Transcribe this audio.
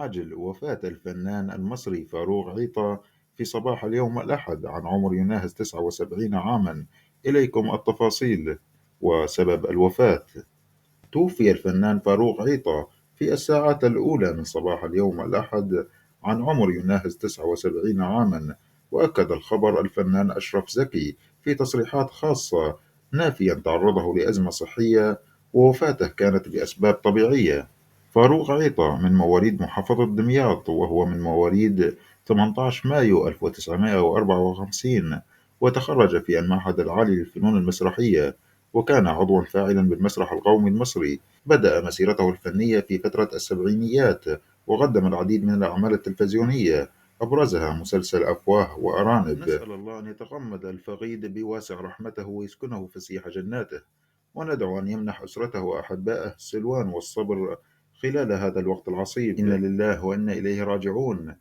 عاجل وفاة الفنان المصري فاروق عيطة في صباح اليوم الأحد عن عمر يناهز 79 عاما. إليكم التفاصيل وسبب الوفاة. توفي الفنان فاروق عيطة في الساعات الأولى من صباح اليوم الأحد عن عمر يناهز 79 عاما. وأكد الخبر الفنان أشرف زكي في تصريحات خاصة نافيا تعرضه لأزمة صحية، ووفاته كانت بأسباب طبيعية. فاروق عيطة من مواليد محافظة دمياط، وهو من مواليد 18 مايو 1954، وتخرج في المعهد العالي للفنون المسرحية، وكان عضوا فاعلا بالمسرح القومي المصري. بدأ مسيرته الفنية في فترة السبعينيات، وقدم العديد من الأعمال التلفزيونية، أبرزها مسلسل أفواه وأرانب. نسأل الله أن يتغمد الفقيد بواسع رحمته ويسكنه فسيح جناته، وندعو أن يمنح أسرته وأحبائه السلوان والصبر خلال هذا الوقت العصيب. إن لله وإنا إليه راجعون.